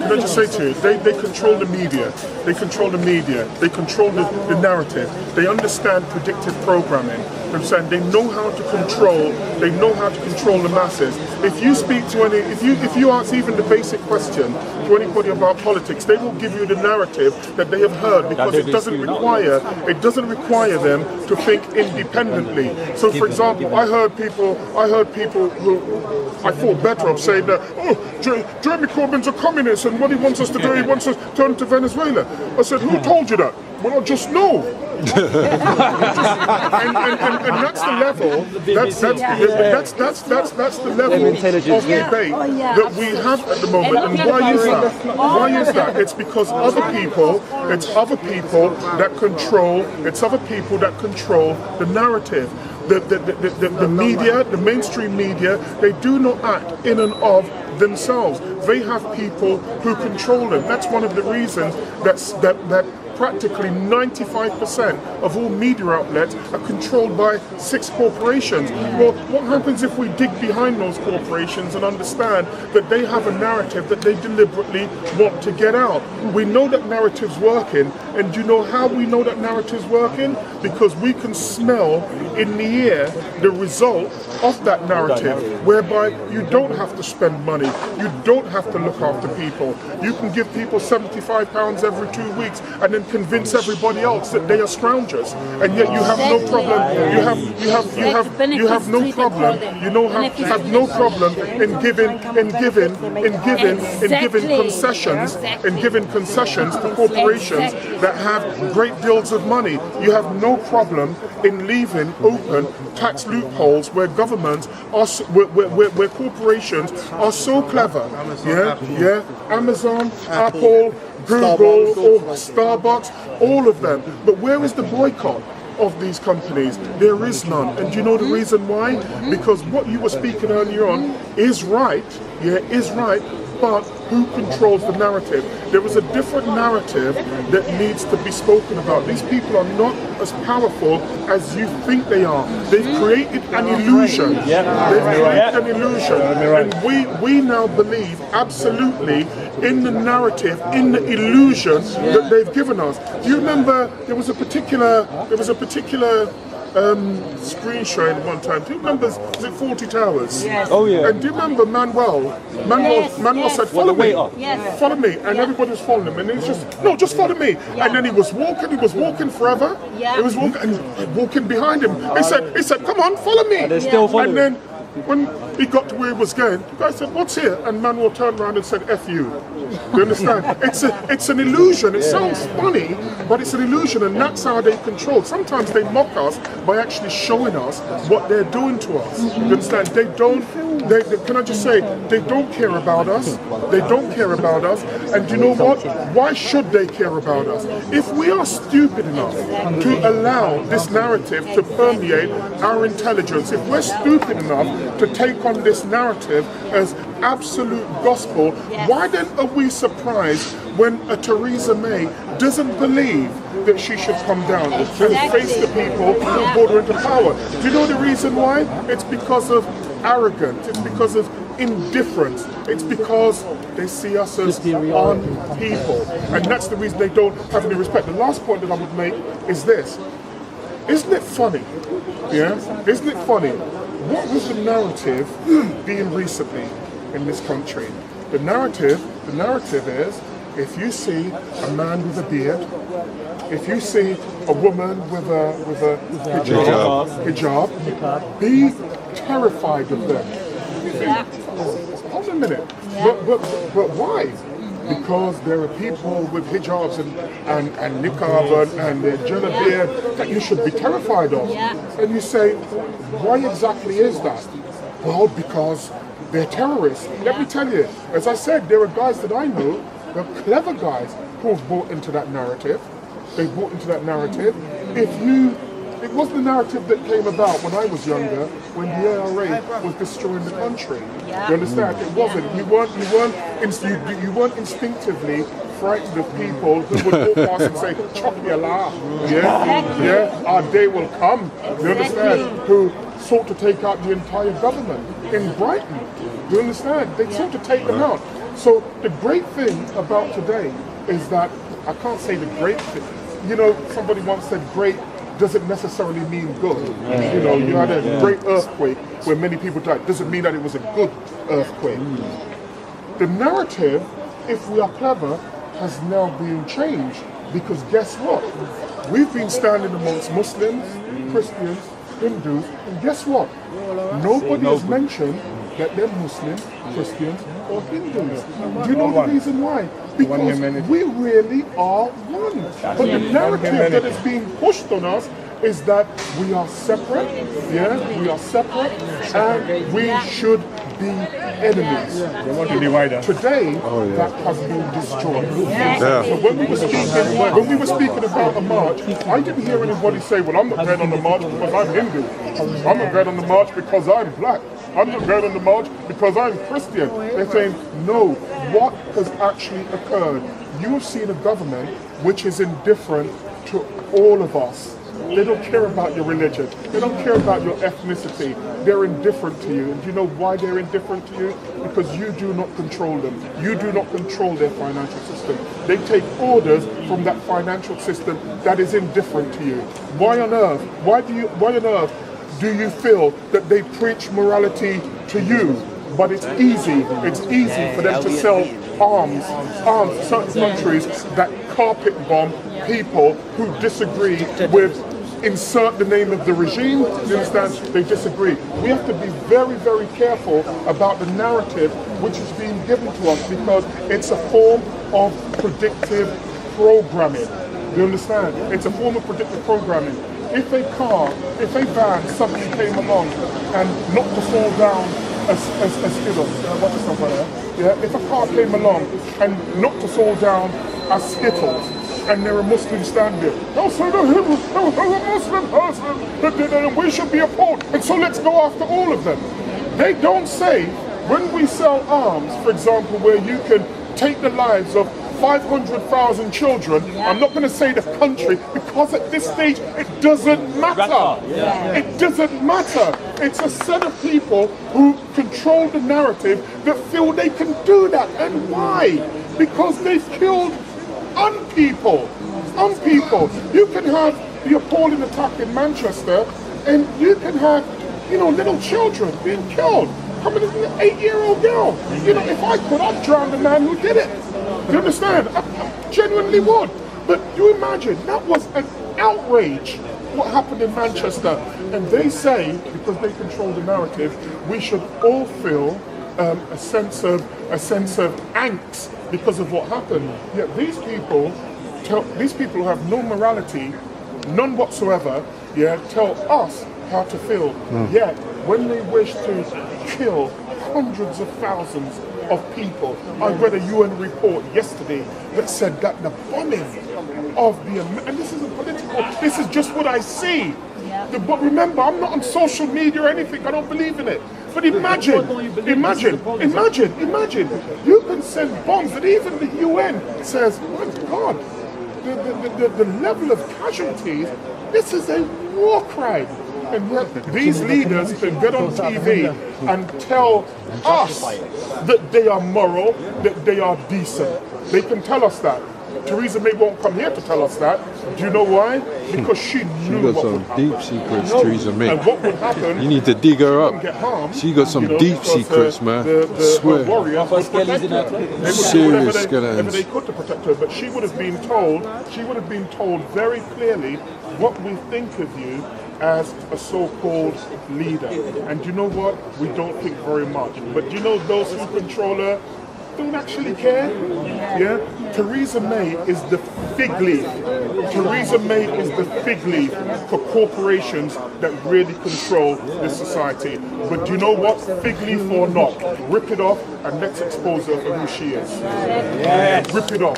can I just say to you, they control the media. They control the media. They control the narrative. They understand predictive programming. I'm saying they know how to control. They know how to control the masses. If you speak to any, if you ask even the basic question to anybody about politics, they will give you the narrative that they have heard because it doesn't require them to think independently. So, for example, I heard people who I thought better of saying that, Jeremy Corbyn's a communist and what he wants us to do, he wants us to turn to Venezuela. I said, who told you that? Well, I just know. and that's the level. That's the level of debate that we have at the moment. And why is that? Why is that? It's because other people. It's other people that control. It's other people that control the narrative. The media, the mainstream media, they do not act in and of themselves. They have people who control them. That's one of the reasons that practically 95% of all media outlets are controlled by 6 corporations. Well, what happens if we dig behind those corporations and understand that they have a narrative that they deliberately want to get out? We know that narrative's working, and do you know how we know that narrative's working? Because we can smell in the air the result of that narrative, whereby you don't have to spend money, you don't have to look after people. You can give people £75 every 2 weeks and then convince everybody else that they are scroungers, and yet you have no problem. You have no problem. You know have no problem in giving concessions to corporations that have great deals of money. You have no problem in leaving open tax loopholes where governments are where corporations are so clever. Amazon, Apple, Google, or Starbucks, all of them. But where is the boycott of these companies? There is none. And do you know the reason why? Because what you were speaking earlier on is right, is right, but who controls the narrative? There is a different narrative that needs to be spoken about. These people are not as powerful as you think they are. They've created an illusion. And we now believe absolutely in the narrative, in the illusion that they've given us. Do you remember there was a particular screenshot at one time? Do you remember, was it 40 Towers? Yes. Oh yeah. And do you remember Manuel said, follow me. Yes. Follow me. And everybody was following him. And he was just follow me. Yeah. And then he was walking forever. Yeah. He was walking behind him. He said, come on, follow me. And they're still following. And then when he got to where he was going, the guy said, what's here? And Manuel turned around and said, F you. Do you understand? It's an illusion. It sounds funny, but it's an illusion, and that's how they control. Sometimes they mock us by actually showing us what they're doing to us. You understand? They can I just say, they don't care about us. They don't care about us. And you know what? Why should they care about us? If we are stupid enough to allow this narrative to permeate our intelligence, if we're stupid enough to take on this narrative as absolute gospel, why then are we surprised when a Theresa May doesn't believe that she should come down and face the people who brought her into power? Do you know the reason why? It's because of arrogance. It's because of indifference. It's because they see us as unpeople. And that's the reason they don't have any respect. The last point that I would make is this. Isn't it funny? Yeah? Isn't it funny? What was the narrative being recently in this country? The narrative is, if you see a man with a beard, if you see a woman with a hijab, be terrified of them. Hold a minute. But why? Because there are people with hijabs and niqab and jalabiyah that you should be terrified of. And you say, why exactly is that? Well, because they're terrorists. Let me tell you, as I said, there are guys that I know, they're clever guys who have bought into that narrative. They bought into that narrative. It was the narrative that came about when I was younger, when the IRA was destroying the country. You understand? It wasn't. You weren't instinctively frightened of people who would walk past and say, "Chop me Allah." Our day will come. You understand? Who sought to take out the entire government in Brighton. You understand? They sought to take them out. So the great thing about today is that, I can't say the great thing, you know, somebody once said great doesn't necessarily mean good. You know, you had a great earthquake where many people died, doesn't mean that it was a good earthquake. The narrative, if we are clever, has now been changed, because guess what? We've been standing amongst Muslims, Christians, Hindus, and guess what? Nobody has mentioned that they're Muslim, Christians, or Hindus. Do you know the reason why? Because we really are one. But the narrative that is being pushed on us is that we are separate, we are separate, and we should be enemies. Today, that has been destroyed. So when we were speaking about a march, I didn't hear anybody say, well, I'm not going on the march because I'm Hindu. I'm not going on the march because I'm black. I'm not going on the march because I'm Christian. They're saying, no, what has actually occurred? You have seen a government which is indifferent to all of us. They don't care about your religion. They don't care about your ethnicity. They're indifferent to you. And do you know why they're indifferent to you? Because you do not control them. You do not control their financial system. They take orders from that financial system that is indifferent to you. Why on earth? Why on earth do you feel that they preach morality to you? But it's easy for them to sell arms to certain countries that carpet bomb people who disagree with, insert the name of the regime, you understand? They disagree. We have to be very, very careful about the narrative which is being given to us, because it's a form of predictive programming. You understand? It's a form of predictive programming. If a van suddenly came along and knocked us all down as Skittles, watch yourself right there. Yeah? If a car came along and knocked us all down as Skittles, and there are Muslims standing, they'll say, no, a Muslim person, and we should be appalled, and so let's go after all of them. They don't say, when we sell arms, for example, where you can take the lives of 500,000 children, I'm not going to say the country, because at this stage it doesn't matter. It doesn't matter. It's a set of people who control the narrative that feel they can do that. And why? Because they've killed unpeople. You can have the appalling attack in Manchester, and you can have, little children being killed. Coming as an 8-year-old girl. If I could, I'd drown the man who did it. Do you understand? I genuinely would. But you imagine, that was an outrage, what happened in Manchester. And they say, because they control the narrative, we should all feel a sense of angst because of what happened. Yet these people who have no morality, none whatsoever, tell us how to feel. Yet when they wish to kill hundreds of thousands of people, I read a UN report yesterday that said that the bombing of and this isn't political, this is just what I see. But remember, I'm not on social media or anything, I don't believe in it. But imagine, you can send bombs that even the UN says, my God, the level of casualties, this is a war crime. And yet these leaders can get on TV and tell us that they are moral, that they are decent. They can tell us that. Theresa May won't come here to tell us that. Do you know why? Because she knew what would happen. Deep secrets, Theresa May. And what would happen? You need to dig her up. Get harmed, she got some deep secrets, man. I swear. Warriors would protect her. Serious whatever they could to protect her. But she would have been told very clearly what we think of you as a so-called leader. And you know what? We don't think very much. But you know those who control her don't actually care. Theresa May is the fig leaf. Theresa May is the fig leaf for corporations that really control this society. But do you know what? Fig leaf or not, rip it off and let's expose her for who she is. Rip it off.